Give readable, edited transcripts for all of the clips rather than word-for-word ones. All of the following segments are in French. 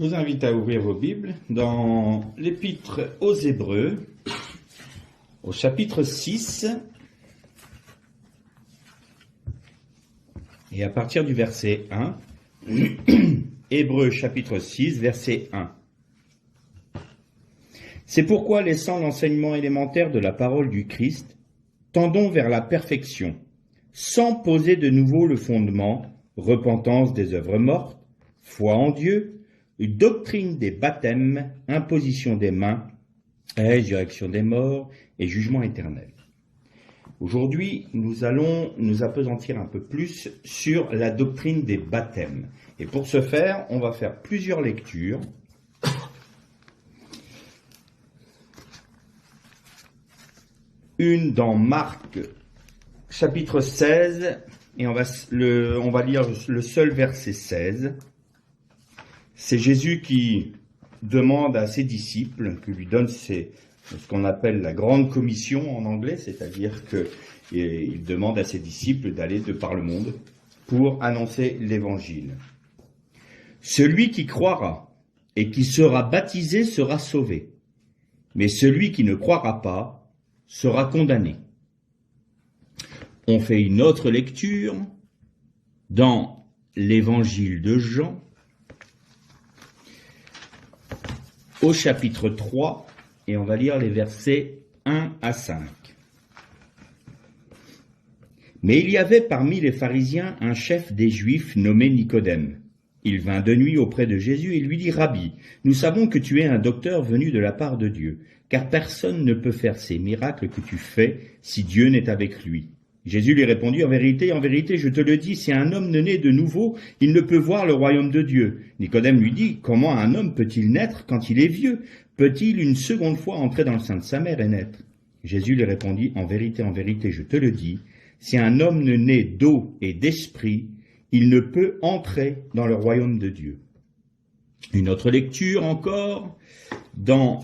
Je vous invite à ouvrir vos Bibles dans l'Épître aux Hébreux, au chapitre 6, et à partir du verset 1, Hébreux chapitre 6, verset 1. C'est pourquoi, laissant l'enseignement élémentaire de la parole du Christ, tendons vers la perfection, sans poser de nouveau le fondement, repentance des œuvres mortes, foi en Dieu, doctrine des baptêmes, imposition des mains, résurrection des morts et jugement éternel. Aujourd'hui, nous allons nous appesantir un peu plus sur la doctrine des baptêmes. Et pour ce faire, on va faire plusieurs lectures. Une dans Marc, chapitre 16, et on va lire le seul verset 16. C'est Jésus qui demande à ses disciples, qui lui donne ce qu'on appelle la grande commission en anglais, c'est-à-dire qu'il demande à ses disciples d'aller de par le monde pour annoncer l'évangile. Celui qui croira et qui sera baptisé sera sauvé, mais celui qui ne croira pas sera condamné. On fait une autre lecture dans l'évangile de Jean, au chapitre 3, et on va lire les versets 1 à 5. Mais il y avait parmi les pharisiens un chef des Juifs nommé Nicodème. Il vint de nuit auprès de Jésus et lui dit « Rabbi, nous savons que tu es un docteur venu de la part de Dieu, car personne ne peut faire ces miracles que tu fais si Dieu n'est avec lui. » Jésus lui répondit « En vérité, je te le dis, si un homme ne naît de nouveau, il ne peut voir le royaume de Dieu. » Nicodème lui dit « Comment un homme peut-il naître quand il est vieux? Peut-il une seconde fois entrer dans le sein de sa mère et naître ?» Jésus lui répondit « En vérité, je te le dis, si un homme ne naît d'eau et d'esprit, il ne peut entrer dans le royaume de Dieu. » Une autre lecture encore, dans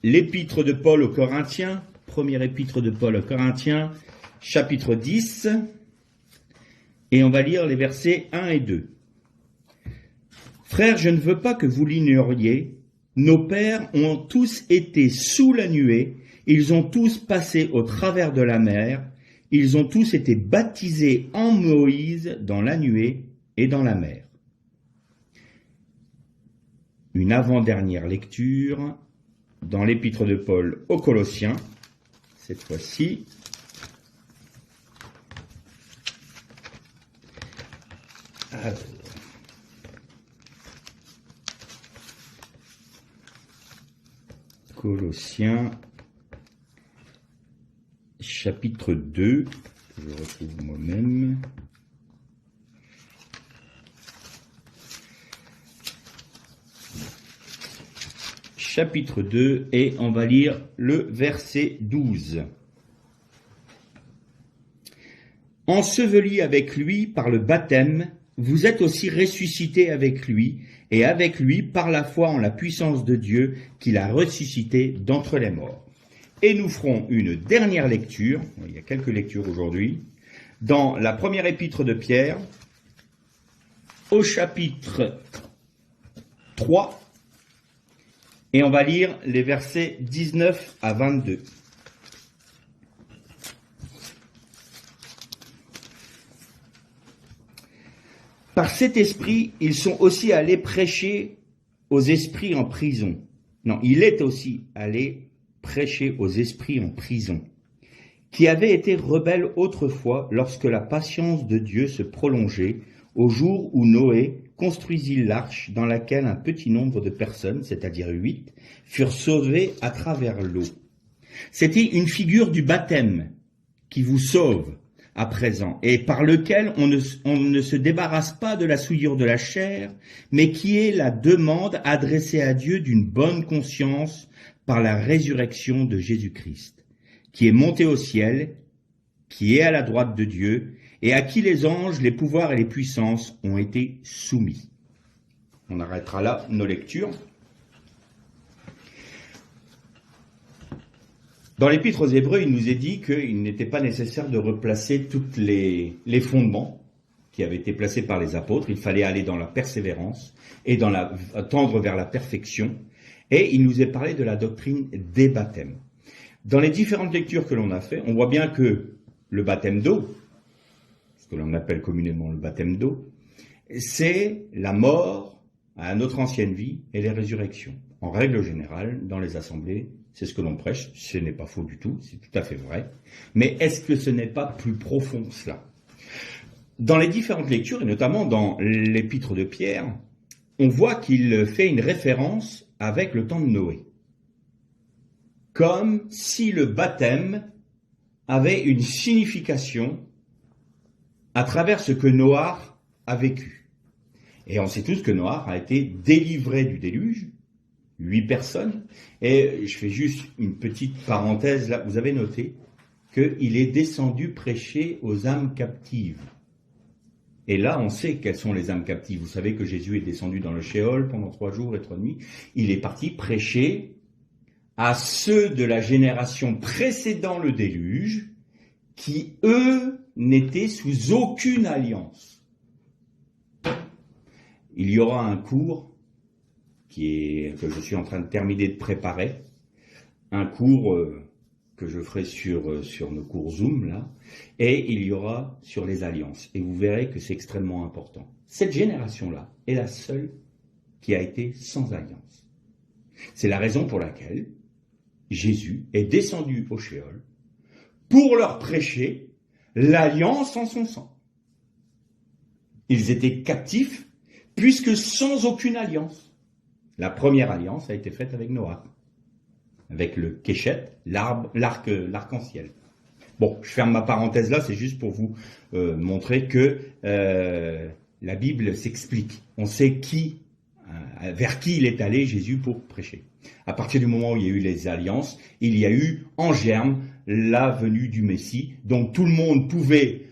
l'épître de Paul aux Corinthiens, première épître de Paul aux Corinthiens, chapitre 10, et on va lire les versets 1 et 2. « Frères, je ne veux pas que vous l'ignoriez, nos pères ont tous été sous la nuée, ils ont tous passé au travers de la mer, ils ont tous été baptisés en Moïse dans la nuée et dans la mer. » Une avant-dernière lecture dans l'épître de Paul aux Colossiens, cette fois-ci. Alors, Colossiens, chapitre 2, que je retrouve moi-même. Chapitre 2, et on va lire le verset 12. « Ensevelis avec lui par le baptême, vous êtes aussi ressuscités avec lui, et avec lui par la foi en la puissance de Dieu qui l'a ressuscité d'entre les morts. » Et nous ferons une dernière lecture, il y a quelques lectures aujourd'hui, dans la première épître de Pierre, au chapitre 3, et on va lire les versets 19 à 22. Par cet esprit, ils sont aussi allés prêcher aux esprits en prison. Non, il est aussi allé prêcher aux esprits en prison, qui avaient été rebelles autrefois lorsque la patience de Dieu se prolongeait, au jour où Noé construisit l'arche dans laquelle un petit nombre de personnes, c'est-à-dire 8, furent sauvées à travers l'eau. C'était une figure du baptême qui vous sauve à présent, et par lequel on ne se débarrasse pas de la souillure de la chair, mais qui est la demande adressée à Dieu d'une bonne conscience par la résurrection de Jésus-Christ, qui est monté au ciel, qui est à la droite de Dieu, et à qui les anges, les pouvoirs et les puissances ont été soumis. On arrêtera là nos lectures. Dans l'Épître aux Hébreux, il nous est dit qu'il n'était pas nécessaire de replacer tous les fondements qui avait été placée par les apôtres. Il fallait aller dans la persévérance et tendre vers la perfection. Et il nous est parlé de la doctrine des baptêmes. Dans les différentes lectures que l'on a fait, on voit bien que le baptême d'eau, ce que l'on appelle communément le baptême d'eau, c'est la mort à notre ancienne vie et les résurrections. En règle générale, dans les assemblées, c'est ce que l'on prêche, ce n'est pas faux du tout, c'est tout à fait vrai. Mais est-ce que ce n'est pas plus profond que cela? Dans les différentes lectures, et notamment dans l'épître de Pierre, on voit qu'il fait une référence avec le temps de Noé. Comme si le baptême avait une signification à travers ce que Noach a vécu. Et on sait tous que Noach a été délivré du déluge, 8 personnes, et je fais juste une petite parenthèse là, vous avez noté qu'il est descendu prêcher aux âmes captives. Et là, on sait quelles sont les âmes captives. Vous savez que Jésus est descendu dans le Sheol pendant 3 jours et 3 nuits. Il est parti prêcher à ceux de la génération précédant le déluge, qui, eux, n'étaient sous aucune alliance. Il y aura un cours que je suis en train de terminer de préparer, un cours que je ferai sur nos cours Zoom, là, et il y aura sur les alliances. Et vous verrez que c'est extrêmement important. Cette génération-là est la seule qui a été sans alliance. C'est la raison pour laquelle Jésus est descendu au Sheol pour leur prêcher l'alliance en son sang. Ils étaient captifs puisque sans aucune alliance. La première alliance a été faite avec Noach, avec le Keshet, l'arc-en-ciel. Bon, je ferme ma parenthèse là, c'est juste pour vous montrer que la Bible s'explique. On sait vers qui il est allé, Jésus, pour prêcher. À partir du moment où il y a eu les alliances, il y a eu en germe la venue du Messie. Donc tout le monde pouvait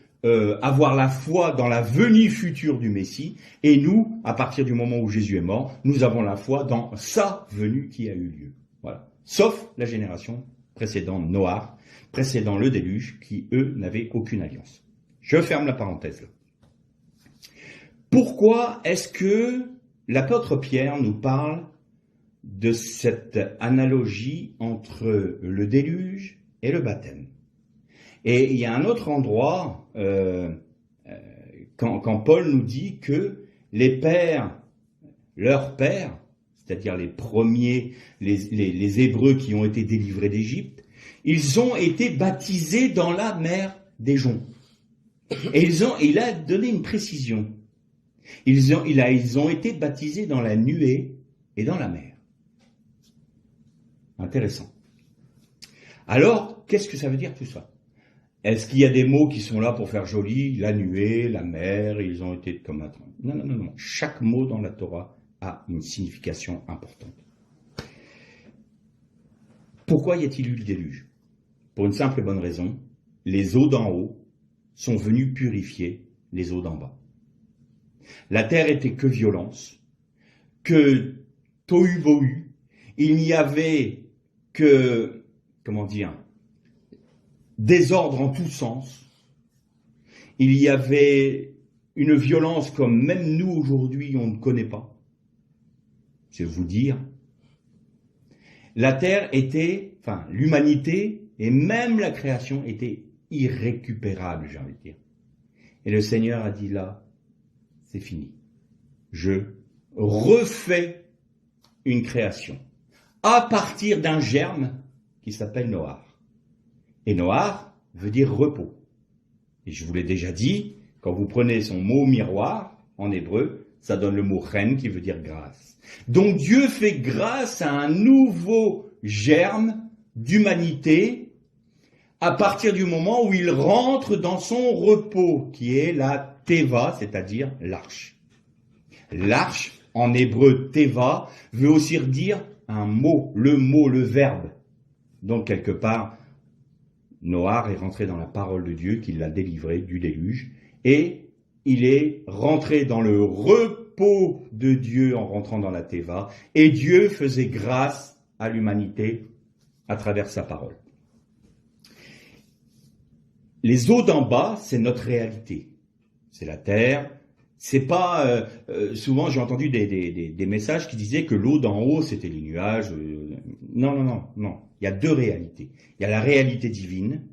avoir la foi dans la venue future du Messie. Et nous, à partir du moment où Jésus est mort, nous avons la foi dans sa venue qui a eu lieu. Voilà. Sauf la génération précédente, Noach, précédant le déluge, qui, eux, n'avaient aucune alliance. Je ferme la parenthèse là. Pourquoi est-ce que l'apôtre Pierre nous parle de cette analogie entre le déluge et le baptême? Et il y a un autre endroit, quand Paul nous dit que les pères, leurs pères, c'est-à-dire les premiers, les Hébreux qui ont été délivrés d'Égypte, ils ont été baptisés dans la mer des joncs. Et il a donné une précision. Ils ont été baptisés dans la nuée et dans la mer. Intéressant. Alors, qu'est-ce que ça veut dire tout ça? Est-ce qu'il y a des mots qui sont là pour faire joli? La nuée, la mer, ils ont été comme un... Non. Chaque mot dans la Torah a une signification importante. Pourquoi y a-t-il eu le déluge? Pour une simple et bonne raison, les eaux d'en haut sont venues purifier les eaux d'en bas. La terre était que violence, que tohu-bohu, il n'y avait que, désordre en tous sens. Il y avait une violence comme même nous aujourd'hui on ne connaît pas. C'est vous dire. La terre était, l'humanité et même la création était irrécupérable, j'ai envie de dire. Et le Seigneur a dit là, c'est fini. Je refais une création à partir d'un germe qui s'appelle Noach. Et Noach veut dire repos. Et je vous l'ai déjà dit, quand vous prenez son mot miroir en hébreu, ça donne le mot chen qui veut dire grâce. Donc Dieu fait grâce à un nouveau germe d'humanité à partir du moment où il rentre dans son repos, qui est la Teva, c'est-à-dire l'arche. L'arche, en hébreu Teva, veut aussi dire un mot, le verbe. Donc quelque part, Noach est rentré dans la parole de Dieu qui l'a délivré du déluge et il est rentré dans le repos de Dieu en rentrant dans la Teva et Dieu faisait grâce à l'humanité à travers sa parole. Les eaux d'en bas, c'est notre réalité. c'est la terre. C'est pas souvent j'ai entendu des messages qui disaient que l'eau d'en haut c'était les nuages. Non, non, non, non. Il y a deux réalités. Il y a la réalité divine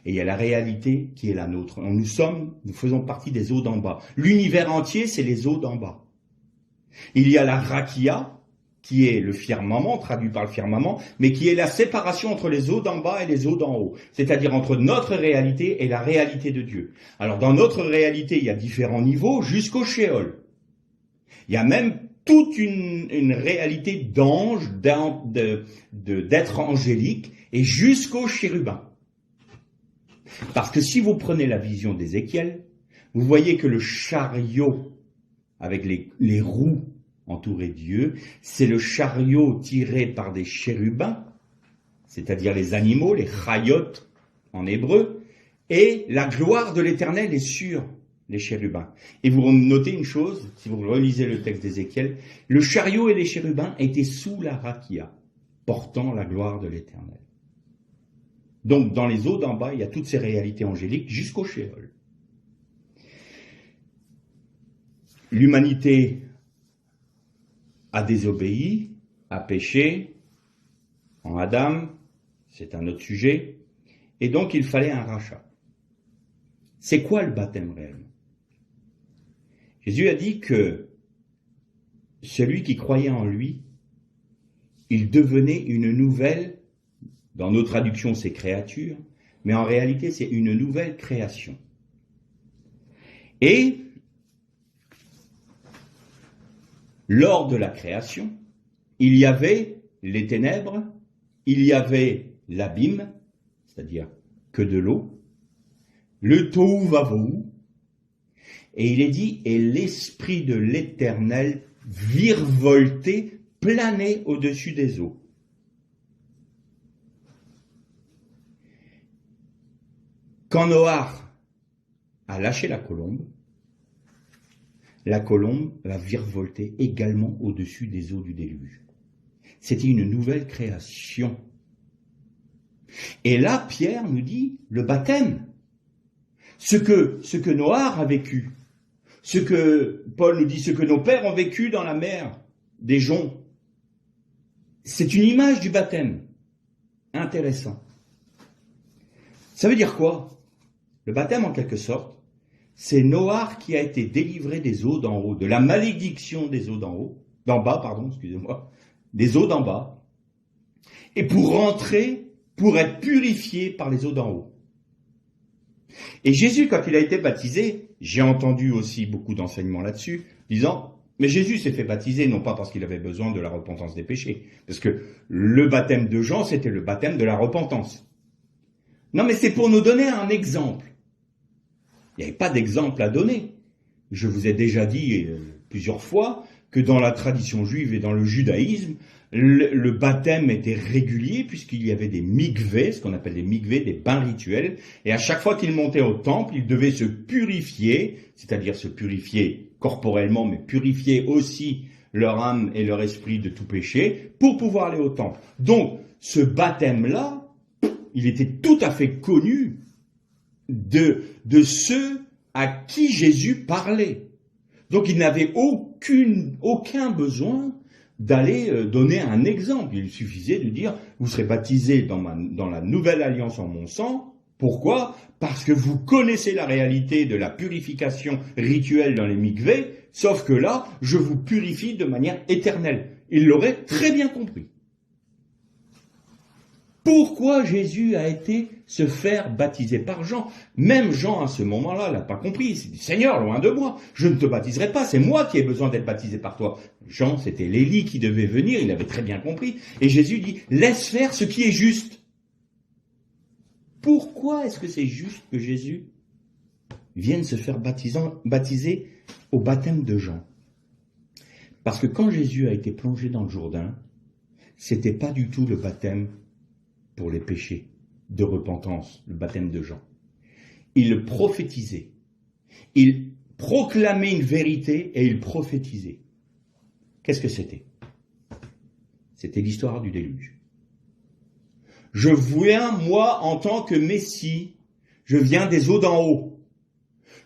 et il y a la réalité qui est la nôtre. Nous faisons partie des eaux d'en bas. L'univers entier, c'est les eaux d'en bas. Il y a la rakia, qui est le firmament, traduit par le firmament, mais qui est la séparation entre les eaux d'en bas et les eaux d'en haut, c'est-à-dire entre notre réalité et la réalité de Dieu. Alors dans notre réalité, il y a différents niveaux jusqu'au Sheol. Il y a même toute une réalité d'ange, d'être angélique, et jusqu'au chérubin. Parce que si vous prenez la vision d'Ézéchiel, vous voyez que le chariot avec les roues entouré de Dieu, c'est le chariot tiré par des chérubins, c'est-à-dire les animaux, les chayot en hébreu, et la gloire de l'Éternel est sur les chérubins. Et vous notez une chose, si vous relisez le texte d'Ézéchiel, le chariot et les chérubins étaient sous la rakia, portant la gloire de l'Éternel. Donc dans les eaux d'en bas, il y a toutes ces réalités angéliques jusqu'au Sheol. L'humanité a désobéi, a péché, en Adam, c'est un autre sujet, et donc il fallait un rachat. C'est quoi le baptême réellement? Jésus a dit que celui qui croyait en lui, il devenait une nouvelle, dans nos traductions c'est créature, mais en réalité c'est une nouvelle création. Et lors de la création, il y avait les ténèbres, il y avait l'abîme, c'est-à-dire que de l'eau, le tohu vavohu, et il est dit, et l'esprit de l'Éternel virevoltait, planait au-dessus des eaux. Quand Noach a lâché la colombe va virevolter également au-dessus des eaux du déluge. C'était une nouvelle création. Et là, Pierre nous dit le baptême. Ce que Noach a vécu, ce que Paul nous dit, ce que nos pères ont vécu dans la mer des joncs, c'est une image du baptême. Intéressant. Ça veut dire quoi? Le baptême, en quelque sorte, c'est Noach qui a été délivré des eaux d'en haut, de la malédiction des eaux d'en bas, excusez-moi, des eaux d'en bas, et pour être purifié par les eaux d'en haut. Et Jésus, quand il a été baptisé, j'ai entendu aussi beaucoup d'enseignements là-dessus, disant, mais Jésus s'est fait baptiser, non pas parce qu'il avait besoin de la repentance des péchés, parce que le baptême de Jean, c'était le baptême de la repentance. Non, mais c'est pour nous donner un exemple. Il n'y avait pas d'exemple à donner. Je vous ai déjà dit plusieurs fois que dans la tradition juive et dans le judaïsme, le baptême était régulier puisqu'il y avait des mikvés, ce qu'on appelle des mikvés, des bains rituels, et à chaque fois qu'ils montaient au temple, ils devaient se purifier, c'est-à-dire se purifier corporellement, mais purifier aussi leur âme et leur esprit de tout péché pour pouvoir aller au temple. Donc, ce baptême-là, il était tout à fait connu de ceux à qui Jésus parlait. Donc il n'avait aucun besoin d'aller donner un exemple. Il suffisait de dire, vous serez baptisés dans la nouvelle alliance en mon sang. Pourquoi? Parce que vous connaissez la réalité de la purification rituelle dans les mikvés, sauf que là, je vous purifie de manière éternelle. Il l'aurait très bien compris. Pourquoi Jésus a été se faire baptiser par Jean? Même Jean, à ce moment-là, l'a pas compris. Il s'est dit, Seigneur, loin de moi, je ne te baptiserai pas, c'est moi qui ai besoin d'être baptisé par toi. Jean, c'était l'Élie qui devait venir, il avait très bien compris. Et Jésus dit, laisse faire ce qui est juste. Pourquoi est-ce que c'est juste que Jésus vienne se faire baptiser au baptême de Jean? Parce que quand Jésus a été plongé dans le Jourdain, c'était pas du tout le baptême pour les péchés de repentance, le baptême de Jean. Il prophétisait, il proclamait une vérité et il prophétisait. Qu'est-ce que c'était? C'était l'histoire du déluge. Je viens, moi, en tant que Messie, je viens des eaux d'en haut.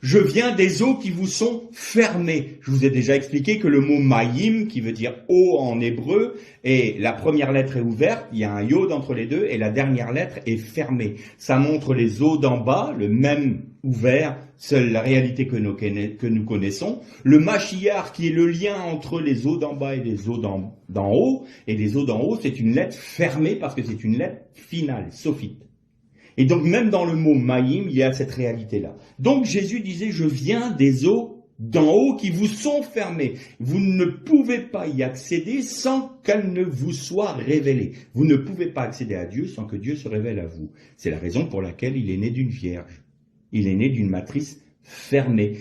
Je viens des eaux qui vous sont fermées. Je vous ai déjà expliqué que le mot mayim, qui veut dire eau en hébreu, et la première lettre est ouverte, il y a un yod entre les deux, et la dernière lettre est fermée. Ça montre les eaux d'en bas, le même ouvert, seule la réalité que nous connaissons. Le Mashiach, qui est le lien entre les eaux d'en bas et les eaux d'en haut, et les eaux d'en haut, c'est une lettre fermée parce que c'est une lettre finale, sophite. Et donc même dans le mot Maïm, il y a cette réalité-là. Donc Jésus disait, je viens des eaux d'en haut qui vous sont fermées. Vous ne pouvez pas y accéder sans qu'elles ne vous soient révélées. Vous ne pouvez pas accéder à Dieu sans que Dieu se révèle à vous. C'est la raison pour laquelle il est né d'une vierge. Il est né d'une matrice fermée,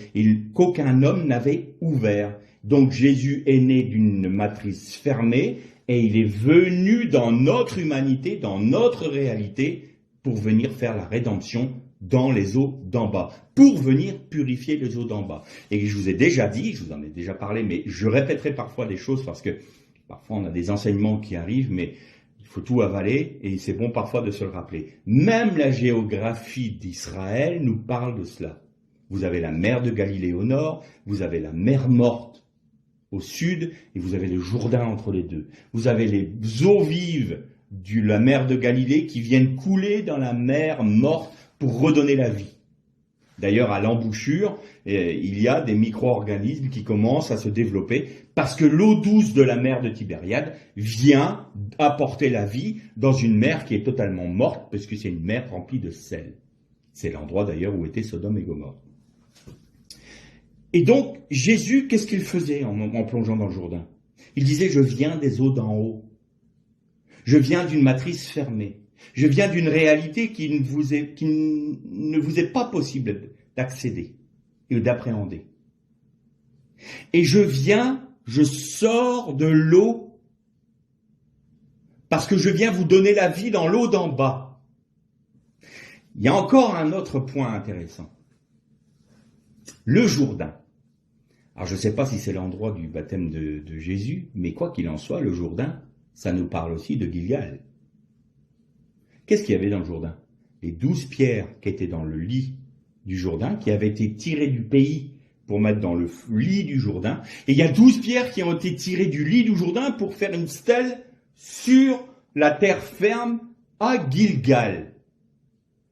qu'aucun homme n'avait ouvert. Donc Jésus est né d'une matrice fermée et il est venu dans notre humanité, dans notre réalité, pour venir faire la rédemption dans les eaux d'en bas, pour venir purifier les eaux d'en bas. Et je vous ai déjà dit, je vous en ai déjà parlé, mais je répéterai parfois des choses parce que parfois on a des enseignements qui arrivent, mais il faut tout avaler et c'est bon parfois de se le rappeler. Même la géographie d'Israël nous parle de cela. Vous avez la mer de Galilée au nord, vous avez la mer morte au sud et vous avez le Jourdain entre les deux. Vous avez les eaux vives de la mer de Galilée qui viennent couler dans la mer morte pour redonner la vie. D'ailleurs, à l'embouchure, il y a des micro-organismes qui commencent à se développer parce que l'eau douce de la mer de Tibériade vient apporter la vie dans une mer qui est totalement morte parce que c'est une mer remplie de sel. C'est l'endroit d'ailleurs où étaient Sodome et Gomorrhe. Et donc, Jésus, qu'est-ce qu'il faisait en plongeant dans le Jourdain? Il disait, je viens des eaux d'en haut. Je viens d'une matrice fermée. Je viens d'une réalité qui ne vous est pas possible d'accéder et d'appréhender. Et je sors de l'eau parce que je viens vous donner la vie dans l'eau d'en bas. Il y a encore un autre point intéressant. Le Jourdain. Alors je ne sais pas si c'est l'endroit du baptême de Jésus, mais quoi qu'il en soit, le Jourdain, ça nous parle aussi de Gilgal. Qu'est-ce qu'il y avait dans le Jourdain? Les 12 pierres qui étaient dans le lit du Jourdain, qui avaient été tirées du pays pour mettre dans le lit du Jourdain. Et il y a 12 pierres qui ont été tirées du lit du Jourdain pour faire une stèle sur la terre ferme à Gilgal.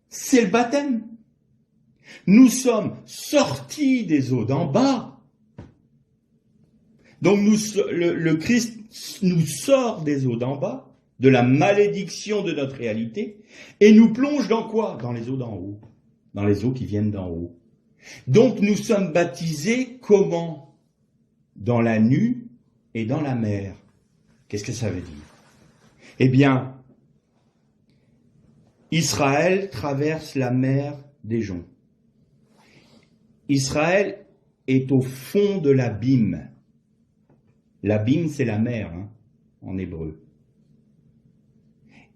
C'est le baptême. Nous sommes sortis des eaux d'en bas. Donc le Christ nous sort des eaux d'en bas, de la malédiction de notre réalité, et nous plonge dans quoi? Dans les eaux d'en haut, dans les eaux qui viennent d'en haut. Donc nous sommes baptisés comment? Dans la nue et dans la mer. Qu'est-ce que ça veut dire? Eh bien, Israël traverse la mer des joncs. Israël est au fond de l'abîme. L'abîme, c'est la mer, en hébreu.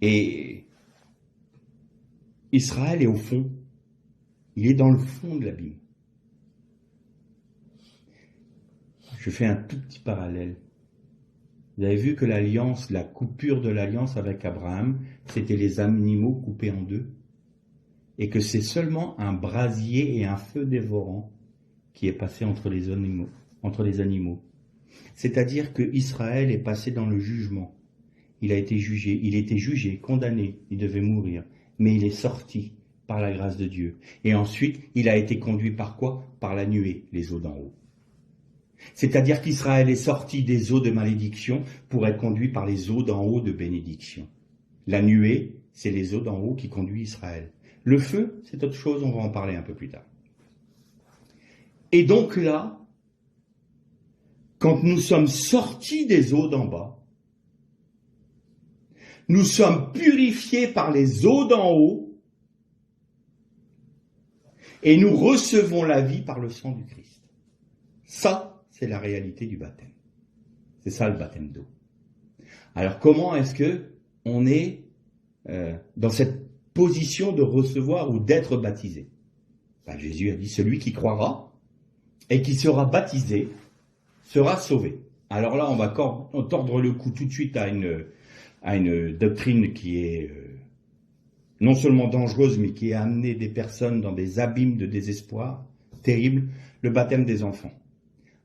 Et Israël est au fond. Il est dans le fond de l'abîme. Je fais un tout petit parallèle. Vous avez vu que l'alliance, la coupure de l'alliance avec Abraham, c'était les animaux coupés en deux. Et que c'est seulement un brasier et un feu dévorant qui est passé entre les animaux. C'est-à-dire que Israël est passé dans le jugement. Il était jugé, condamné, il devait mourir, mais il est sorti par la grâce de Dieu. Et ensuite, il a été conduit par quoi? Par la nuée, les eaux d'en haut. C'est-à-dire qu'Israël est sorti des eaux de malédiction pour être conduit par les eaux d'en haut de bénédiction. La nuée, c'est les eaux d'en haut qui conduisent Israël. Le feu, c'est autre chose, on va en parler un peu plus tard. Et donc là, quand nous sommes sortis des eaux d'en bas, nous sommes purifiés par les eaux d'en haut et nous recevons la vie par le sang du Christ. Ça, c'est la réalité du baptême. C'est ça le baptême d'eau. Alors comment est-ce que on est dans cette position de recevoir ou d'être baptisé? Jésus a dit, celui qui croira et qui sera baptisé sera sauvé. Alors là, on va tordre le cou tout de suite à une doctrine qui est non seulement dangereuse, mais qui a amené des personnes dans des abîmes de désespoir. terrible, le baptême des enfants.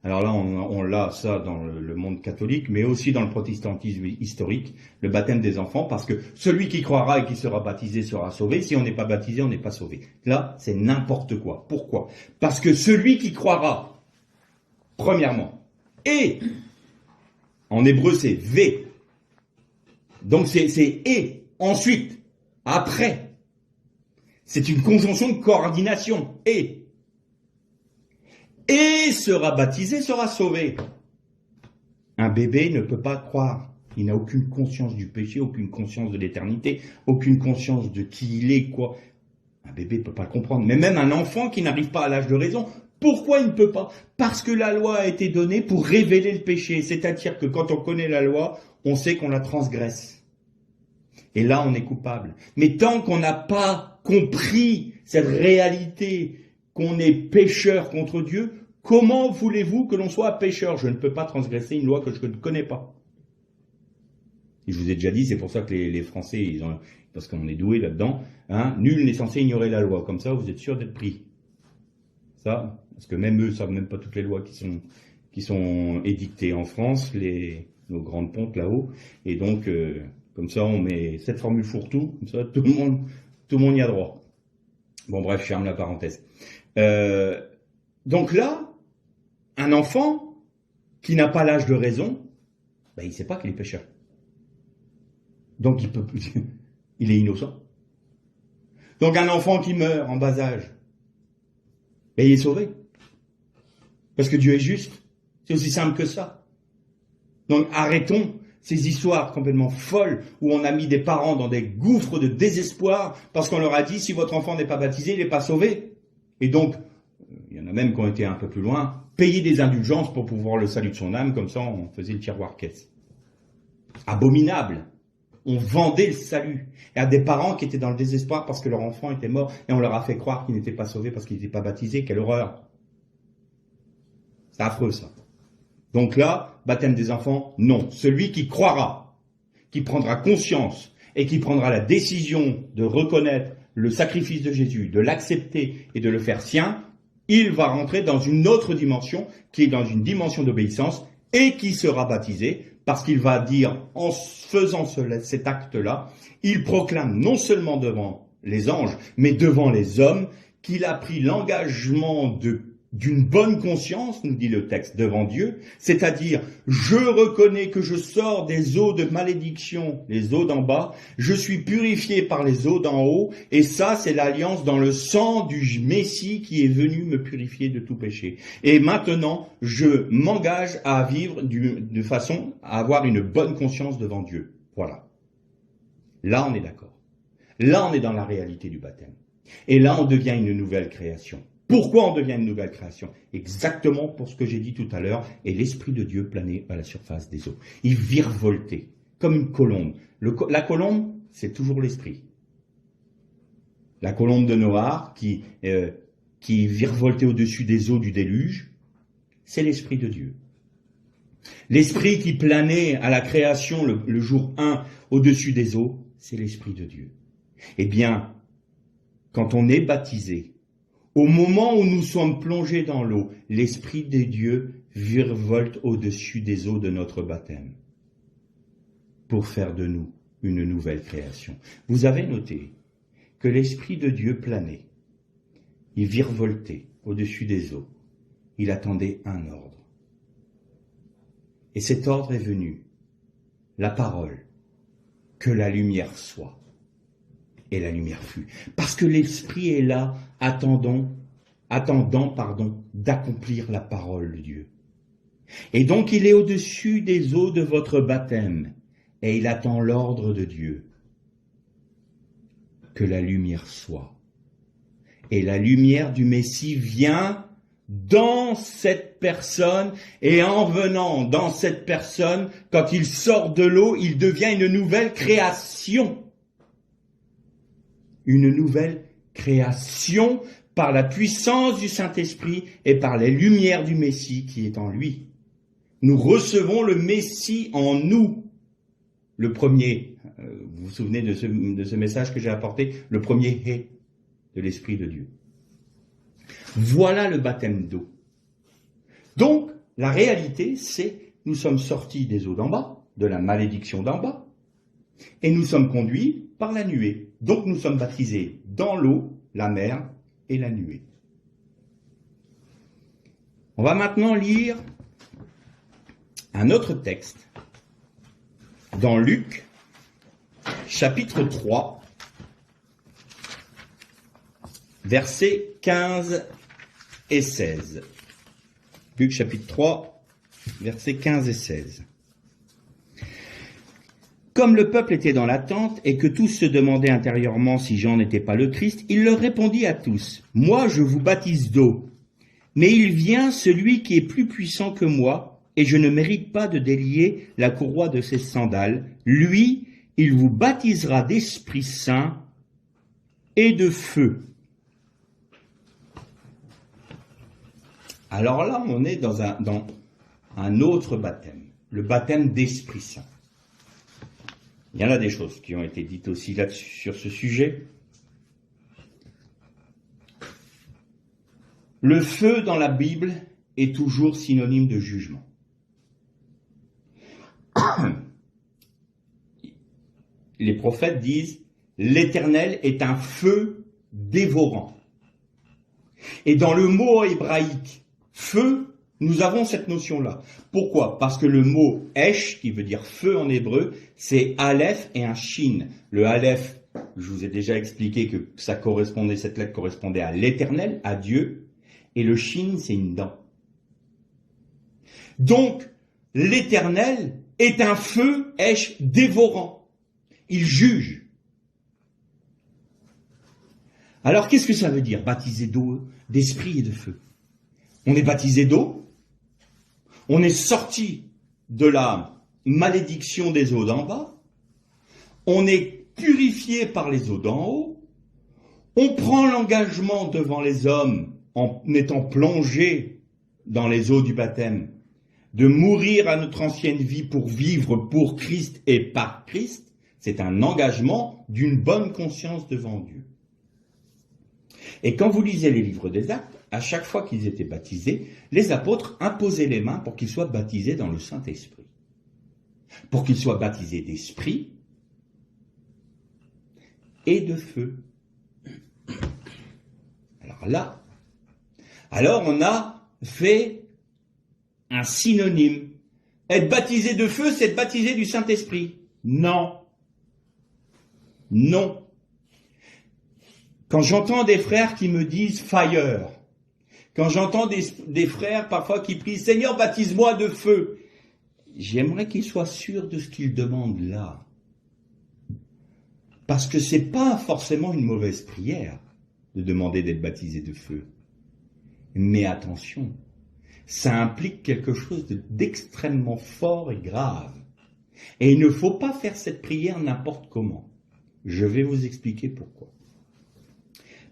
Alors là, on l'a ça dans le monde catholique, mais aussi dans le protestantisme historique, le baptême des enfants, parce que celui qui croira et qui sera baptisé sera sauvé. Si on n'est pas baptisé, on n'est pas sauvé. Là, c'est n'importe quoi. Pourquoi? Parce que celui qui croira, premièrement, et, en hébreu c'est V, donc c'est et, ensuite, après. C'est une conjonction de coordination, et sera baptisé, sera sauvé. Un bébé ne peut pas croire. Il n'a aucune conscience du péché, aucune conscience de l'éternité, aucune conscience de qui il est, quoi. Un bébé ne peut pas le comprendre. Mais même un enfant qui n'arrive pas à l'âge de raison, pourquoi il ne peut pas? Parce que la loi a été donnée pour révéler le péché. C'est-à-dire que quand on connaît la loi, on sait qu'on la transgresse. Et là, on est coupable. Mais tant qu'on n'a pas compris cette réalité, qu'on est pécheur contre Dieu, comment voulez-vous que l'on soit pécheur? Je ne peux pas transgresser une loi que je ne connais pas. Et je vous ai déjà dit, c'est pour ça que les Français, parce qu'on est doué là-dedans, hein, nul n'est censé ignorer la loi. Comme ça, vous êtes sûr d'être pris. Ça, parce que même eux ne savent même pas toutes les lois qui sont édictées en France, nos grandes pontes là-haut. Et donc, comme ça, on met cette formule fourre-tout, comme ça, tout le monde y a droit. Bon, bref, je ferme la parenthèse. Donc là, un enfant qui n'a pas l'âge de raison, ben, il ne sait pas qu'il est pécheur. Donc il est innocent. Donc un enfant qui meurt en bas âge, ben, il est sauvé. Parce que Dieu est juste. C'est aussi simple que ça. Donc arrêtons ces histoires complètement folles où on a mis des parents dans des gouffres de désespoir parce qu'on leur a dit si votre enfant n'est pas baptisé, il n'est pas sauvé. Et donc, il y en a même qui ont été un peu plus loin, payer des indulgences pour pouvoir le salut de son âme, comme ça on faisait le tiroir caisse. Abominable. On vendait le salut. Et à des parents qui étaient dans le désespoir parce que leur enfant était mort et on leur a fait croire qu'il n'était pas sauvé parce qu'il n'était pas baptisé. Quelle horreur. C'est affreux ça. Donc là, baptême des enfants, non. Celui qui croira, qui prendra conscience et qui prendra la décision de reconnaître le sacrifice de Jésus, de l'accepter et de le faire sien, il va rentrer dans une autre dimension qui est dans une dimension d'obéissance et qui sera baptisé parce qu'il va dire, en faisant cet acte-là, il proclame non seulement devant les anges, mais devant les hommes, qu'il a pris l'engagement d'une bonne conscience, nous dit le texte, devant Dieu, c'est-à-dire, je reconnais que je sors des eaux de malédiction, les eaux d'en bas, je suis purifié par les eaux d'en haut, et ça, c'est l'alliance dans le sang du Messie qui est venu me purifier de tout péché. Et maintenant, je m'engage à vivre de façon à avoir une bonne conscience devant Dieu. Voilà. Là, on est d'accord. Là, on est dans la réalité du baptême. Et là, on devient une nouvelle création. Pourquoi on devient une nouvelle création? Exactement pour ce que j'ai dit tout à l'heure, et l'Esprit de Dieu planait à la surface des eaux. Il virevoltait, comme une colombe. La colombe, c'est toujours l'Esprit. La colombe de Noé, qui virevoltait au-dessus des eaux du déluge, c'est l'Esprit de Dieu. L'Esprit qui planait à la création le jour 1 au-dessus des eaux, c'est l'Esprit de Dieu. Eh bien, quand on est baptisé, au moment où nous sommes plongés dans l'eau, l'Esprit de Dieu virevolte au-dessus des eaux de notre baptême pour faire de nous une nouvelle création. Vous avez noté que l'Esprit de Dieu planait, il virevoltait au-dessus des eaux, il attendait un ordre. Et cet ordre est venu, la parole, que la lumière soit. Et la lumière fut. Parce que l'Esprit est là, attendant, d'accomplir la parole de Dieu. Et donc il est au-dessus des eaux de votre baptême, et il attend l'ordre de Dieu. Que la lumière soit. Et la lumière du Messie vient dans cette personne, et en venant dans cette personne, quand il sort de l'eau, il devient une nouvelle création. Une nouvelle création par la puissance du Saint-Esprit et par les lumières du Messie qui est en lui. Nous recevons le Messie en nous. Le premier, vous vous souvenez de ce message que j'ai apporté, le premier est de l'Esprit de Dieu. Voilà le baptême d'eau. Donc, la réalité, c'est nous sommes sortis des eaux d'en bas, de la malédiction d'en bas, et nous sommes conduits par la nuée. Donc, nous sommes baptisés dans l'eau, la mer et la nuée. On va maintenant lire un autre texte dans Luc, chapitre 3, versets 15 et 16. Luc, chapitre 3, versets 15 et 16. Comme le peuple était dans l'attente et que tous se demandaient intérieurement si Jean n'était pas le Christ, il leur répondit à tous, « Moi, je vous baptise d'eau, mais il vient celui qui est plus puissant que moi, et je ne mérite pas de délier la courroie de ses sandales. Lui, il vous baptisera d'Esprit Saint et de feu. » Alors là, on est dans un autre baptême, le baptême d'Esprit Saint. Il y en a des choses qui ont été dites aussi là-dessus, sur ce sujet. Le feu dans la Bible est toujours synonyme de jugement. Les prophètes disent « L'Éternel est un feu dévorant ». Et dans le mot hébraïque « feu », nous avons cette notion-là. Pourquoi? Parce que le mot « esh », qui veut dire « feu » en hébreu, c'est « aleph » et un « shin ». Le « aleph », je vous ai déjà expliqué que cette lettre correspondait à l'Éternel, à Dieu, et le « shin », c'est une dent. Donc, l'Éternel est un feu, esh, dévorant. Il juge. Alors, qu'est-ce que ça veut dire, baptisé d'eau, d'esprit et de feu? On est baptisé d'eau, on est sorti de la malédiction des eaux d'en bas, on est purifié par les eaux d'en haut, on prend l'engagement devant les hommes en étant plongé dans les eaux du baptême, de mourir à notre ancienne vie pour vivre pour Christ et par Christ. C'est un engagement d'une bonne conscience devant Dieu. Et quand vous lisez les livres des Actes, à chaque fois qu'ils étaient baptisés, les apôtres imposaient les mains pour qu'ils soient baptisés dans le Saint-Esprit. Pour qu'ils soient baptisés d'esprit et de feu. Alors on a fait un synonyme. Être baptisé de feu, c'est être baptisé du Saint-Esprit. Non. Non. Quand j'entends des frères qui me disent « fire », quand j'entends des frères parfois qui prient « Seigneur, baptise-moi de feu », j'aimerais qu'ils soient sûrs de ce qu'ils demandent là. Parce que ce n'est pas forcément une mauvaise prière de demander d'être baptisé de feu. Mais attention, ça implique quelque chose d'extrêmement fort et grave. Et il ne faut pas faire cette prière n'importe comment. Je vais vous expliquer pourquoi.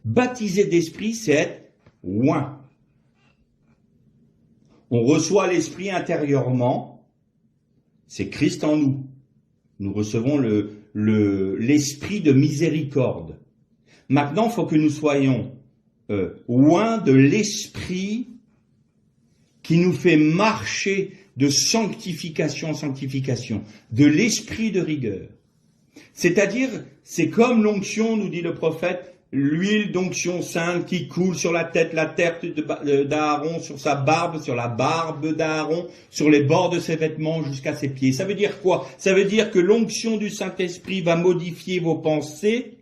Baptisé d'esprit, c'est être oint. On reçoit l'esprit intérieurement, c'est Christ en nous. Nous recevons l'esprit de miséricorde. Maintenant, il faut que nous soyons oints de l'esprit qui nous fait marcher de sanctification en sanctification, de l'esprit de rigueur. C'est-à-dire, c'est comme l'onction, nous dit le prophète, l'huile d'onction sainte qui coule sur la tête d'Aaron, sur sa barbe, sur la barbe d'Aaron, sur les bords de ses vêtements jusqu'à ses pieds. Ça veut dire quoi? Ça veut dire que l'onction du Saint-Esprit va modifier vos pensées,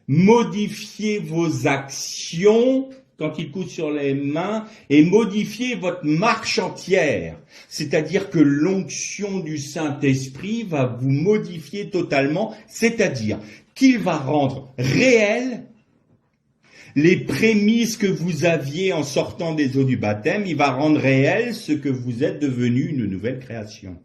modifier vos actions quand il coule sur les mains et modifier votre marche entière. C'est-à-dire que l'onction du Saint-Esprit va vous modifier totalement, c'est-à-dire qu'il va rendre réel les prémices que vous aviez en sortant des eaux du baptême, il va rendre réel ce que vous êtes devenu une nouvelle création.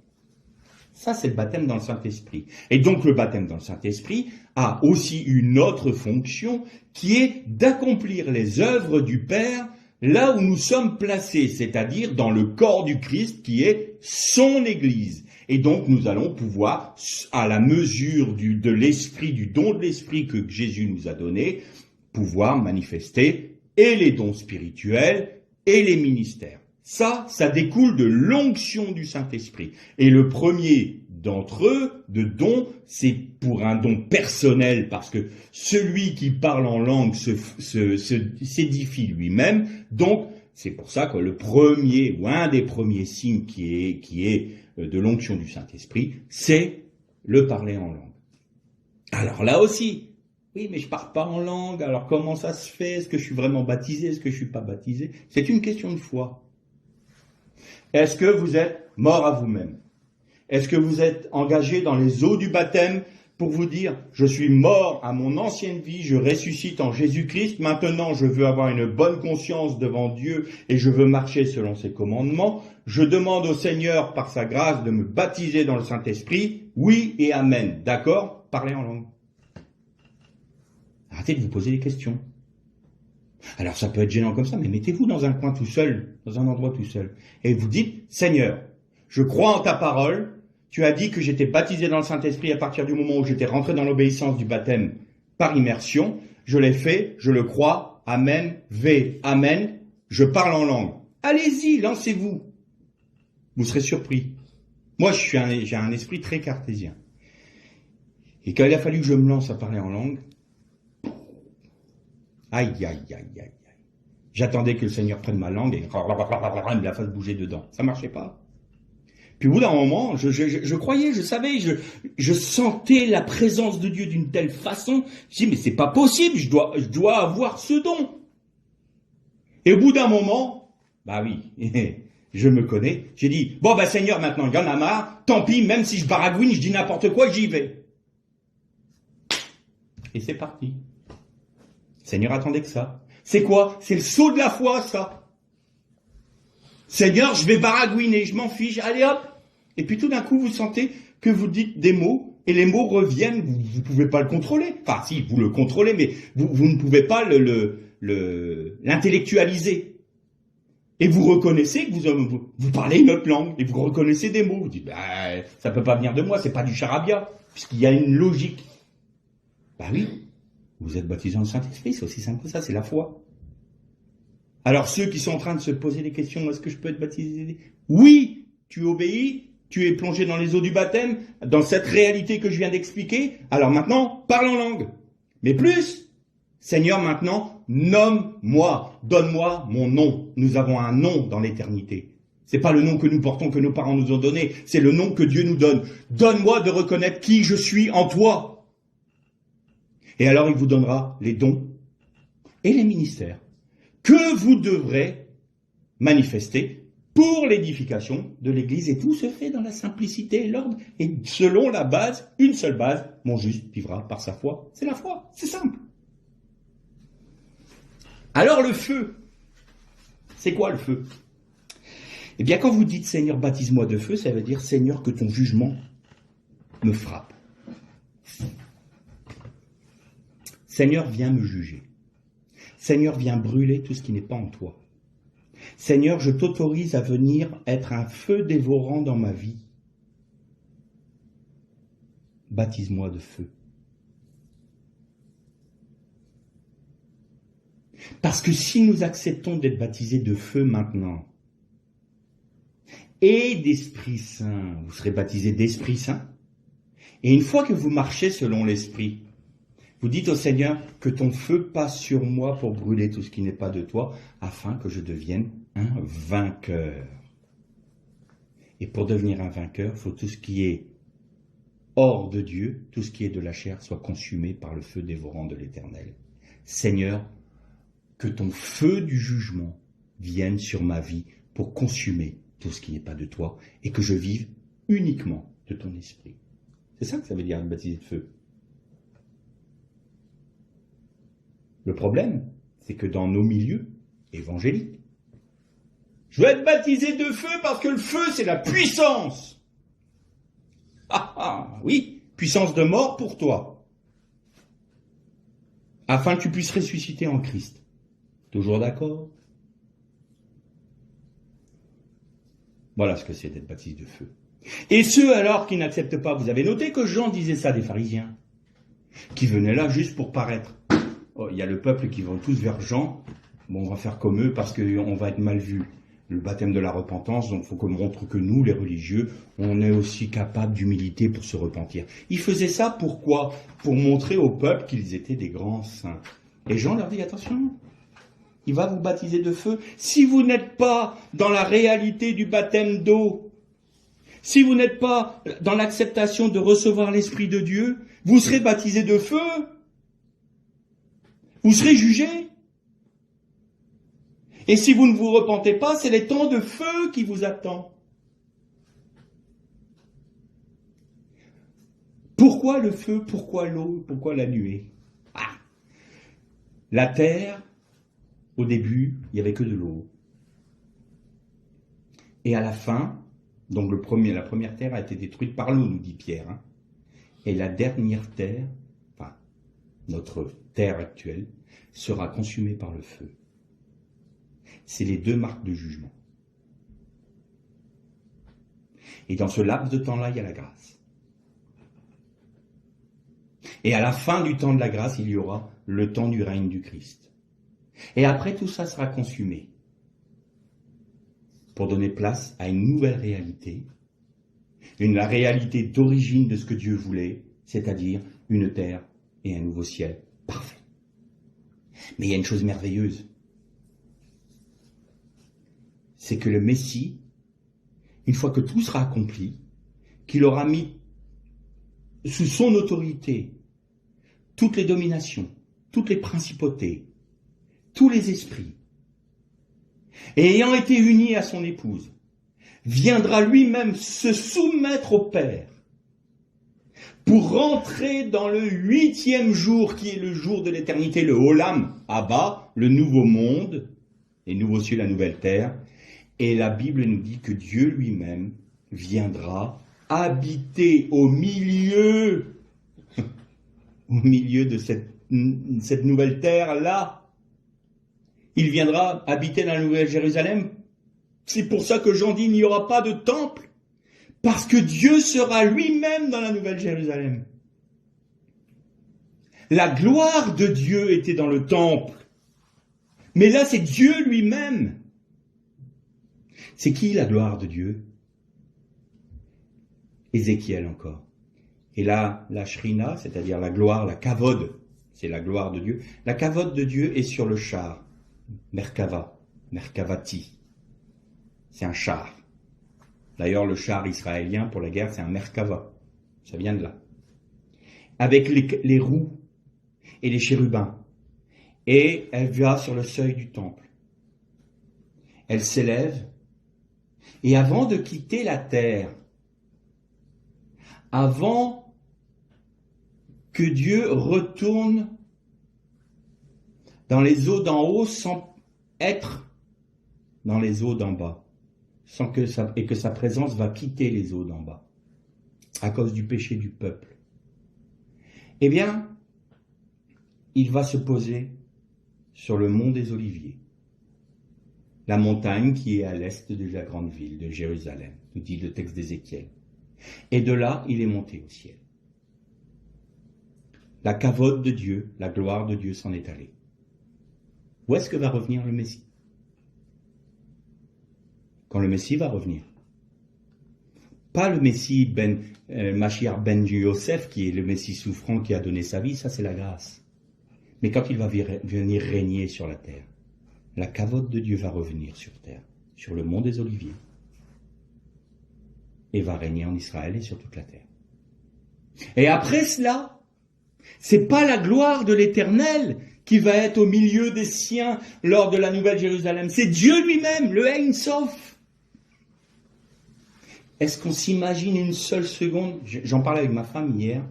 Ça, c'est le baptême dans le Saint-Esprit. Et donc, le baptême dans le Saint-Esprit a aussi une autre fonction qui est d'accomplir les œuvres du Père là où nous sommes placés, c'est-à-dire dans le corps du Christ qui est son Église. Et donc, nous allons pouvoir, à la mesure de l'Esprit, du don de l'Esprit que Jésus nous a donné, pouvoir manifester et les dons spirituels et les ministères. Ça découle de l'onction du Saint-Esprit. Et le premier d'entre eux, de don, c'est pour un don personnel, parce que celui qui parle en langue s'édifie lui-même. Donc, c'est pour ça que le premier, ou un des premiers signes qui est de l'onction du Saint-Esprit, c'est le parler en langue. Alors là aussi, oui, mais je parle pas en langue, alors comment ça se fait? Est-ce que je suis vraiment baptisé? Est-ce que je suis pas baptisé? C'est une question de foi. Est-ce que vous êtes mort à vous-même? Est-ce que vous êtes engagé dans les eaux du baptême pour vous dire, je suis mort à mon ancienne vie, je ressuscite en Jésus-Christ, maintenant je veux avoir une bonne conscience devant Dieu et je veux marcher selon ses commandements, je demande au Seigneur par sa grâce de me baptiser dans le Saint-Esprit, oui et amen, d'accord? Parlez en langue. Arrêtez de vous poser des questions. Alors ça peut être gênant comme ça, mais mettez-vous dans un coin tout seul, dans un endroit tout seul, et vous dites, Seigneur, je crois en ta parole, tu as dit que j'étais baptisé dans le Saint-Esprit à partir du moment où j'étais rentré dans l'obéissance du baptême par immersion. Je l'ai fait, je le crois. Amen, amen. Je parle en langue. Allez-y, lancez-vous. Vous serez surpris. Moi, j'ai un esprit très cartésien. Et quand il a fallu que je me lance à parler en langue, aïe. J'attendais que le Seigneur prenne ma langue et me la fasse bouger dedans. Ça marchait pas. Puis au bout d'un moment, je croyais, je savais, je sentais la présence de Dieu d'une telle façon. Je dis, mais c'est pas possible, je dois avoir ce don. Et au bout d'un moment, bah oui, je me connais, j'ai dit, bon bah Seigneur, maintenant il y en a marre, tant pis, même si je baragouine, je dis n'importe quoi, j'y vais. Et c'est parti. Seigneur attendait que ça. C'est quoi? C'est le saut de la foi, ça. Seigneur, je vais baragouiner, je m'en fiche, allez hop. Et puis tout d'un coup, vous sentez que vous dites des mots, et les mots reviennent, vous ne pouvez pas le contrôler. Enfin, si, vous le contrôlez, mais vous ne pouvez pas l'intellectualiser. Et vous reconnaissez que vous parlez une autre langue, et vous reconnaissez des mots. Vous dites, bah, ça peut pas venir de moi, c'est pas du charabia, puisqu'il y a une logique. Bah oui, vous êtes baptisé dans le Saint-Esprit, c'est aussi simple que ça, c'est la foi. Alors ceux qui sont en train de se poser des questions, est-ce que je peux être baptisé? Oui, tu obéis, tu es plongé dans les eaux du baptême, dans cette réalité que je viens d'expliquer. Alors maintenant, parle en langue. Mais plus, Seigneur, maintenant, nomme-moi, donne-moi mon nom. Nous avons un nom dans l'éternité. C'est pas le nom que nous portons, que nos parents nous ont donné, c'est le nom que Dieu nous donne. Donne-moi de reconnaître qui je suis en toi. Et alors il vous donnera les dons et les ministères que vous devrez manifester pour l'édification de l'Église. Et tout se fait dans la simplicité et l'ordre. Et selon la base, une seule base, mon juste vivra par sa foi. C'est la foi, c'est simple. Alors le feu, c'est quoi le feu? Eh bien quand vous dites Seigneur baptise-moi de feu, ça veut dire Seigneur que ton jugement me frappe. Seigneur viens me juger. Seigneur viens brûler tout ce qui n'est pas en toi. Seigneur, je t'autorise à venir être un feu dévorant dans ma vie. Baptise-moi de feu. Parce que si nous acceptons d'être baptisés de feu maintenant, et d'Esprit Saint, vous serez baptisés d'Esprit Saint, et une fois que vous marchez selon l'Esprit, vous dites au Seigneur que ton feu passe sur moi pour brûler tout ce qui n'est pas de toi, afin que je devienne un vainqueur. Et pour devenir un vainqueur, il faut tout ce qui est hors de Dieu, tout ce qui est de la chair, soit consumé par le feu dévorant de l'Éternel. Seigneur, que ton feu du jugement vienne sur ma vie pour consumer tout ce qui n'est pas de toi, et que je vive uniquement de ton esprit. C'est ça que ça veut dire être baptisé de feu. Le problème, c'est que dans nos milieux évangéliques, je veux être baptisé de feu parce que le feu, c'est la puissance. Oui, puissance de mort pour toi. Afin que tu puisses ressusciter en Christ. Toujours d'accord? Voilà ce que c'est d'être baptisé de feu. Et ceux alors qui n'acceptent pas, vous avez noté que Jean disait ça des pharisiens, qui venaient là juste pour paraître. Oh, il y a le peuple qui vont tous vers Jean, Bon, on va faire comme eux parce qu'on va être mal vu. Le baptême de la repentance, donc il faut qu'on montre que nous, les religieux, on est aussi capables d'humilité pour se repentir. Ils faisaient ça pourquoi? Pour montrer au peuple qu'ils étaient des grands saints. Et Jean leur dit, attention, il va vous baptiser de feu. Si vous n'êtes pas dans la réalité du baptême d'eau, si vous n'êtes pas dans l'acceptation de recevoir l'Esprit de Dieu, vous serez baptisé de feu. Vous serez jugé. Et si vous ne vous repentez pas, c'est les temps de feu qui vous attend. Pourquoi le feu? Pourquoi l'eau? Pourquoi la nuée? La terre, au début, il n'y avait que de l'eau. Et à la fin, donc la première terre a été détruite par l'eau, nous dit Pierre. Et la dernière terre, enfin, notre terre actuelle, sera consumée par le feu. C'est les deux marques de jugement. Et dans ce laps de temps-là, il y a la grâce. Et à la fin du temps de la grâce, il y aura le temps du règne du Christ. Et après, tout ça sera consumé pour donner place à une nouvelle réalité, la réalité d'origine de ce que Dieu voulait, c'est-à-dire une terre et un nouveau ciel parfait. Mais il y a une chose merveilleuse, c'est que le Messie, une fois que tout sera accompli, qu'il aura mis sous son autorité toutes les dominations, toutes les principautés, tous les esprits, et ayant été uni à son épouse, viendra lui-même se soumettre au Père pour rentrer dans le 8e jour qui est le jour de l'éternité, le Olam Abba, le nouveau monde, les nouveaux cieux, la nouvelle terre. Et la Bible nous dit que Dieu lui-même viendra habiter au milieu de cette nouvelle terre-là. Il viendra habiter dans la Nouvelle Jérusalem. C'est pour ça que Jean dit il n'y aura pas de temple, parce que Dieu sera lui-même dans la Nouvelle Jérusalem. La gloire de Dieu était dans le temple, mais là c'est Dieu lui-même. C'est qui la gloire de Dieu? Ézéchiel encore. Et là, la shrina, c'est-à-dire la gloire, la kavod, c'est la gloire de Dieu. La kavod de Dieu est sur le char, Merkava, Merkavati. C'est un char. D'ailleurs, le char israélien pour la guerre, c'est un Merkava. Ça vient de là. Avec les roues et les chérubins. Et elle va sur le seuil du temple. Elle s'élève. Et avant de quitter la terre, avant que Dieu retourne dans les eaux d'en haut sans être dans les eaux d'en bas, et que sa présence va quitter les eaux d'en bas, à cause du péché du peuple, eh bien, il va se poser sur le mont des Oliviers, la montagne qui est à l'est de la grande ville de Jérusalem, nous dit le texte d'Ézéchiel. Et de là, il est monté au ciel. La kavod de Dieu, la gloire de Dieu s'en est allée. Où est-ce que va revenir le Messie? Quand le Messie va revenir. Pas le Messie Mashiach ben Yosef, qui est le Messie souffrant qui a donné sa vie, ça c'est la grâce. Mais quand il va venir régner sur la terre, la kavod de Dieu va revenir sur terre, sur le mont des Oliviers, et va régner en Israël et sur toute la terre. Et après cela, c'est pas la gloire de l'Éternel qui va être au milieu des siens lors de la Nouvelle Jérusalem, c'est Dieu lui-même, le Ein Sof. Est-ce qu'on s'imagine une seule seconde? J'en parlais avec ma femme hier,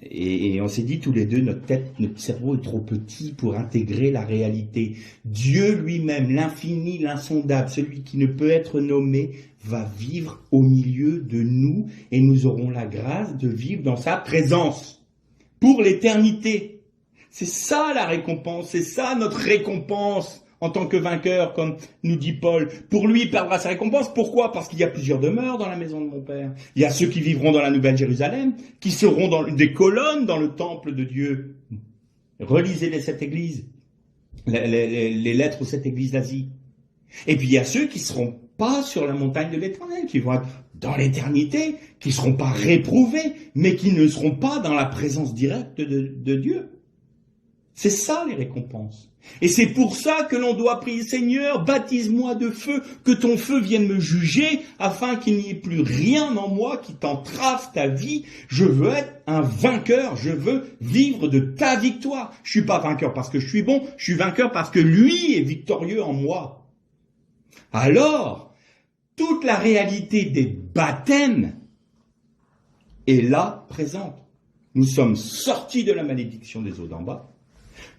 et on s'est dit tous les deux, notre cerveau est trop petit pour intégrer la réalité. Dieu lui-même, l'infini, l'insondable, celui qui ne peut être nommé, va vivre au milieu de nous, et nous aurons la grâce de vivre dans sa présence pour l'éternité. C'est ça la récompense, c'est ça notre récompense en tant que vainqueur, comme nous dit Paul. Pour lui, il perdra sa récompense. Pourquoi? Parce qu'il y a plusieurs demeures dans la maison de mon Père. Il y a ceux qui vivront dans la Nouvelle Jérusalem, qui seront dans des colonnes dans le temple de Dieu. Relisez-les cette église. les lettres aux 7 églises d'Asie. Et puis il y a ceux qui ne seront pas sur la montagne de l'Éternel, qui vont être dans l'éternité, qui ne seront pas réprouvés, mais qui ne seront pas dans la présence directe de Dieu. C'est ça les récompenses. Et c'est pour ça que l'on doit prier, Seigneur, baptise-moi de feu, que ton feu vienne me juger, afin qu'il n'y ait plus rien en moi qui t'entrave ta vie. Je veux être un vainqueur, je veux vivre de ta victoire. Je suis pas vainqueur parce que je suis bon, je suis vainqueur parce que lui est victorieux en moi. Alors, toute la réalité des baptêmes est là présente. Nous sommes sortis de la malédiction des eaux d'en bas.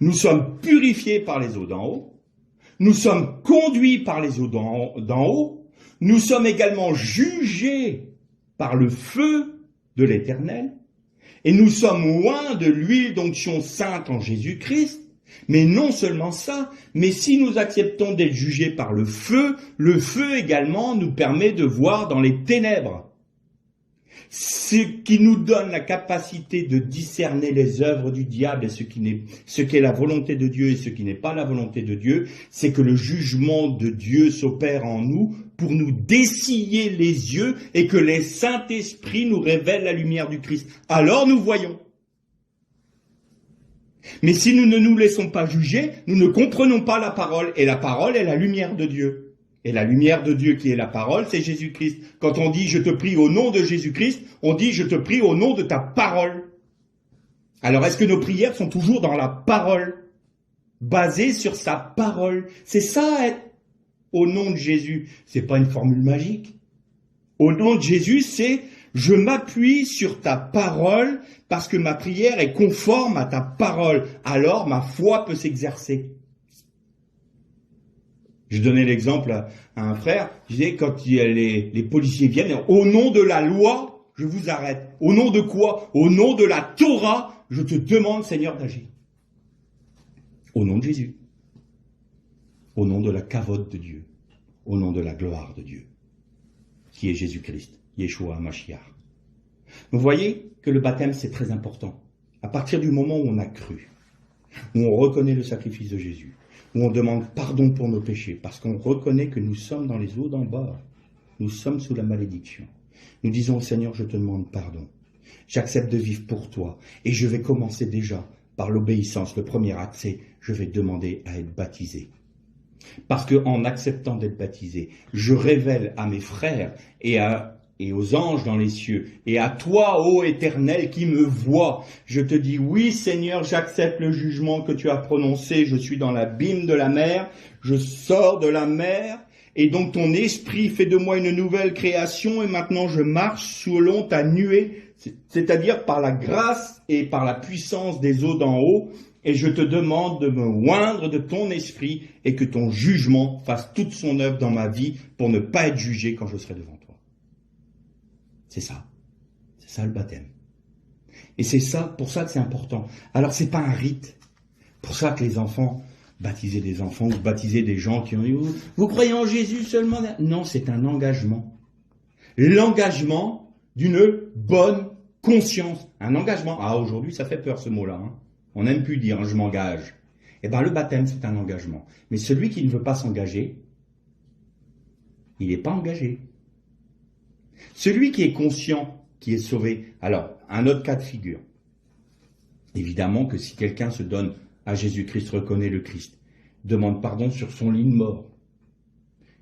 Nous sommes purifiés par les eaux d'en haut. Nous sommes conduits par les eaux d'en haut. Nous sommes également jugés par le feu de l'Éternel. Et nous sommes loin de l'huile d'onction sainte en Jésus-Christ. Mais non seulement ça, mais si nous acceptons d'être jugés par le feu également nous permet de voir dans les ténèbres. Ce qui nous donne la capacité de discerner les œuvres du diable et ce qu'est la volonté de Dieu et ce qui n'est pas la volonté de Dieu, c'est que le jugement de Dieu s'opère en nous pour nous dessiller les yeux et que les Saint-Esprit nous révèlent la lumière du Christ. Alors nous voyons. Mais si nous ne nous laissons pas juger, nous ne comprenons pas la parole, et la parole est la lumière de Dieu. Et la lumière de Dieu qui est la parole, c'est Jésus-Christ. Quand on dit « je te prie au nom de Jésus-Christ », on dit « je te prie au nom de ta parole ». Alors est-ce que nos prières sont toujours dans la parole, basées sur sa parole? C'est ça, être au nom de Jésus. C'est pas une formule magique. Au nom de Jésus, c'est « je m'appuie sur ta parole parce que ma prière est conforme à ta parole. Alors ma foi peut s'exercer. » Je donnais l'exemple à un frère, je disais, quand les policiers viennent, au nom de la loi, je vous arrête. Au nom de quoi? Au nom de la Torah, je te demande, Seigneur, d'agir. Au nom de Jésus. Au nom de la kavod de Dieu. Au nom de la gloire de Dieu. Qui est Jésus-Christ, Yeshua HaMashiach. Vous voyez que le baptême, c'est très important. À partir du moment où on a cru, où on reconnaît le sacrifice de Jésus, où on demande pardon pour nos péchés, parce qu'on reconnaît que nous sommes dans les eaux d'en bas, nous sommes sous la malédiction. Nous disons au Seigneur, je te demande pardon. J'accepte de vivre pour toi, et je vais commencer déjà par l'obéissance. Le premier acte, c'est je vais demander à être baptisé. Parce qu'en acceptant d'être baptisé, je révèle à mes frères et aux anges dans les cieux, et à toi, ô Éternel, qui me vois, je te dis, oui Seigneur, j'accepte le jugement que tu as prononcé, je suis dans l'abîme de la mer, je sors de la mer, et donc ton esprit fait de moi une nouvelle création, et maintenant je marche selon ta nuée, c'est-à-dire par la grâce et par la puissance des eaux d'en haut, et je te demande de me oindre de ton esprit, et que ton jugement fasse toute son œuvre dans ma vie, pour ne pas être jugé quand je serai devant toi. C'est ça le baptême. Et c'est ça, pour ça que c'est important. Alors c'est pas un rite. Pour ça que les enfants, baptiser des enfants ou baptiser des gens qui ont dit « Vous croyez en Jésus seulement ?» Non, c'est un engagement. L'engagement d'une bonne conscience. Un engagement. Ah, aujourd'hui, ça fait peur ce mot-là. Hein. On n'aime plus dire « je m'engage ». Eh bien, le baptême, c'est un engagement. Mais celui qui ne veut pas s'engager, il n'est pas engagé. Celui qui est conscient, qui est sauvé. Alors, un autre cas de figure. Évidemment que si quelqu'un se donne à Jésus-Christ, reconnaît le Christ, demande pardon sur son lit de mort.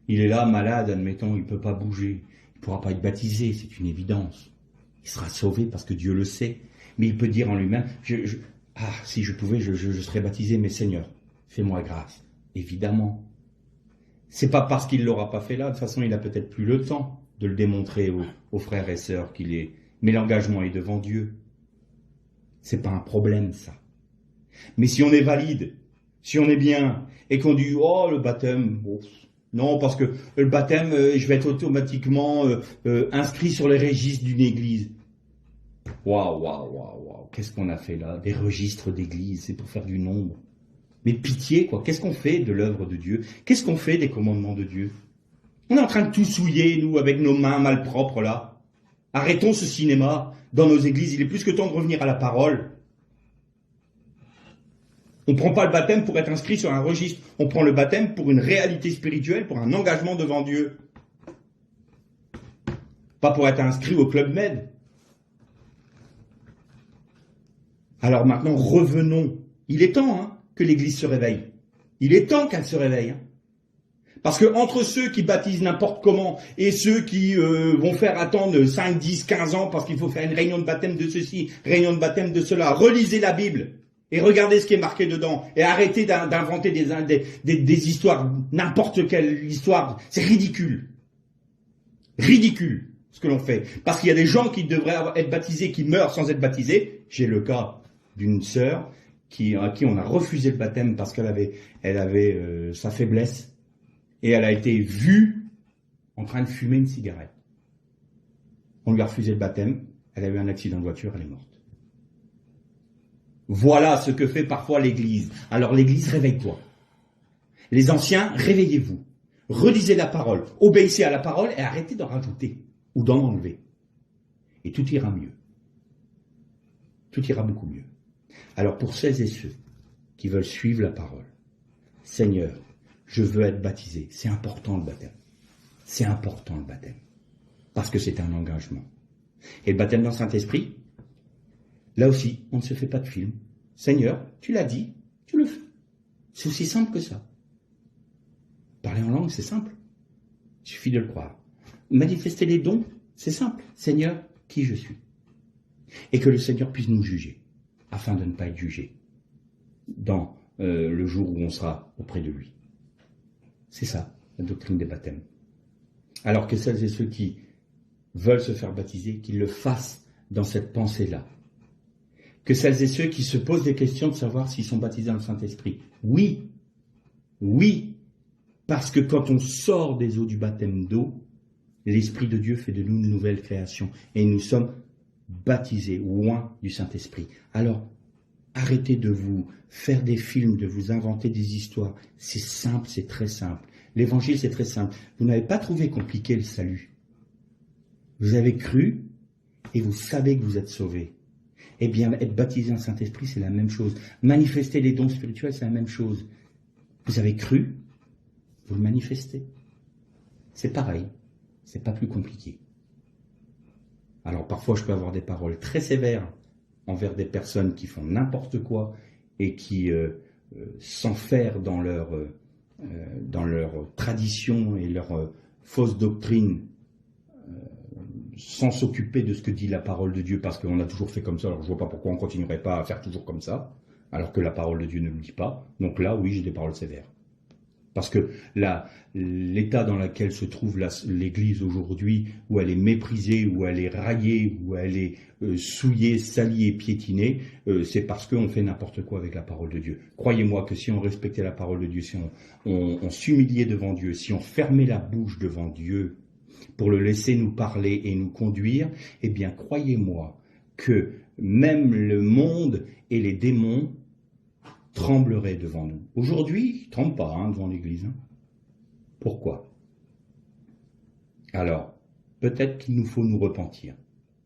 Il est là, malade, admettons, il ne peut pas bouger. Il ne pourra pas être baptisé, c'est une évidence. Il sera sauvé parce que Dieu le sait. Mais il peut dire en lui-même, si je pouvais, je serais baptisé, mais Seigneur, fais-moi grâce. Évidemment. C'est pas parce qu'il ne l'aura pas fait là, de toute façon, il n'a peut-être plus le temps de le démontrer aux frères et sœurs qu'il est. Mais l'engagement est devant Dieu. C'est pas un problème, ça. Mais si on est valide, si on est bien, et qu'on dit, oh, le baptême, bon, non, parce que le baptême, je vais être automatiquement inscrit sur les registres d'une église. Waouh, qu'est-ce qu'on a fait là? Des registres d'église, c'est pour faire du nombre. Mais pitié, quoi, qu'est-ce qu'on fait de l'œuvre de Dieu? Qu'est-ce qu'on fait des commandements de Dieu? On est en train de tout souiller, nous, avec nos mains malpropres, là. Arrêtons ce cinéma dans nos églises. Il est plus que temps de revenir à la parole. On ne prend pas le baptême pour être inscrit sur un registre. On prend le baptême pour une réalité spirituelle, pour un engagement devant Dieu. Pas pour être inscrit au Club Med. Alors maintenant, revenons. Il est temps que l'Église se réveille. Il est temps qu'elle se réveille. Parce que entre ceux qui baptisent n'importe comment et ceux qui vont faire attendre 5, 10, 15 ans parce qu'il faut faire une réunion de baptême de ceci, réunion de baptême de cela, relisez la Bible et regardez ce qui est marqué dedans et arrêtez d'inventer des histoires, n'importe quelle histoire. C'est ridicule. Ridicule ce que l'on fait. Parce qu'il y a des gens qui devraient être baptisés, qui meurent sans être baptisés. J'ai le cas d'une sœur à qui on a refusé le baptême parce qu'elle avait sa faiblesse. Et elle a été vue en train de fumer une cigarette. On lui a refusé le baptême, elle a eu un accident de voiture, elle est morte. Voilà ce que fait parfois l'Église. Alors l'Église, réveille-toi. Les anciens, réveillez-vous. Relisez la parole, obéissez à la parole et arrêtez d'en rajouter ou d'en enlever. Et tout ira mieux. Tout ira beaucoup mieux. Alors pour celles et ceux qui veulent suivre la parole, Seigneur, je veux être baptisé. C'est important le baptême. C'est important le baptême. Parce que c'est un engagement. Et le baptême dans le Saint-Esprit, là aussi, on ne se fait pas de film. Seigneur, tu l'as dit, tu le fais. C'est aussi simple que ça. Parler en langue, c'est simple. Il suffit de le croire. Manifester les dons, c'est simple. Seigneur, qui je suis. Et que le Seigneur puisse nous juger, afin de ne pas être jugé dans le jour où on sera auprès de lui. C'est ça, la doctrine des baptêmes. Alors que celles et ceux qui veulent se faire baptiser, qu'ils le fassent dans cette pensée-là. Que celles et ceux qui se posent des questions de savoir s'ils sont baptisés dans le Saint-Esprit. Oui, parce que quand on sort des eaux du baptême d'eau, l'Esprit de Dieu fait de nous une nouvelle création. Et nous sommes baptisés, oints du Saint-Esprit. Alors, arrêtez de vous faire des films, de vous inventer des histoires. C'est simple, c'est très simple. L'évangile, c'est très simple. Vous n'avez pas trouvé compliqué le salut. Vous avez cru et vous savez que vous êtes sauvés. Eh bien, être baptisé en Saint-Esprit, c'est la même chose. Manifester les dons spirituels, c'est la même chose. Vous avez cru, vous le manifestez. C'est pareil. C'est pas plus compliqué. Alors, parfois, je peux avoir des paroles très sévères envers des personnes qui font n'importe quoi et qui s'enferment dans leur tradition et leur fausse doctrine sans s'occuper de ce que dit la parole de Dieu, parce qu'on a toujours fait comme ça, alors je vois pas pourquoi on ne continuerait pas à faire toujours comme ça, alors que la parole de Dieu ne le dit pas. Donc là, oui, j'ai des paroles sévères. Parce que l'état dans lequel se trouve l'Église aujourd'hui, où elle est méprisée, où elle est raillée, où elle est souillée, salie et piétinée, c'est parce qu'on fait n'importe quoi avec la parole de Dieu. Croyez-moi que si on respectait la parole de Dieu, si on s'humiliait devant Dieu, si on fermait la bouche devant Dieu pour le laisser nous parler et nous conduire, eh bien croyez-moi que même le monde et les démons trembleraient devant nous. Aujourd'hui, ils ne tremblent pas devant l'Église. Pourquoi? Alors, peut-être qu'il nous faut nous repentir.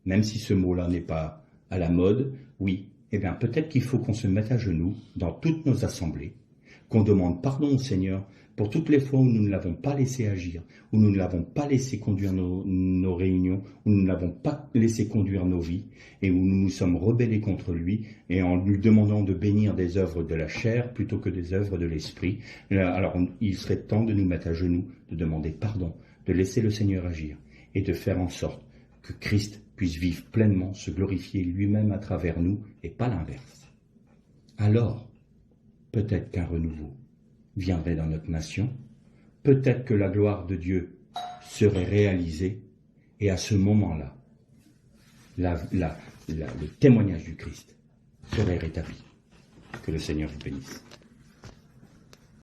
Même si ce mot-là n'est pas à la mode, oui, eh bien peut-être qu'il faut qu'on se mette à genoux dans toutes nos assemblées, qu'on demande pardon au Seigneur pour toutes les fois où nous ne l'avons pas laissé agir, où nous ne l'avons pas laissé conduire nos réunions, où nous ne l'avons pas laissé conduire nos vies, et où nous nous sommes rebellés contre lui, et en lui demandant de bénir des œuvres de la chair plutôt que des œuvres de l'esprit. Alors il serait temps de nous mettre à genoux, de demander pardon, de laisser le Seigneur agir, et de faire en sorte que Christ puisse vivre pleinement, se glorifier lui-même à travers nous, et pas l'inverse. Alors, peut-être qu'un renouveau viendrait dans notre nation, peut-être que la gloire de Dieu serait réalisée, et à ce moment-là, le témoignage du Christ serait rétabli. Que le Seigneur vous bénisse.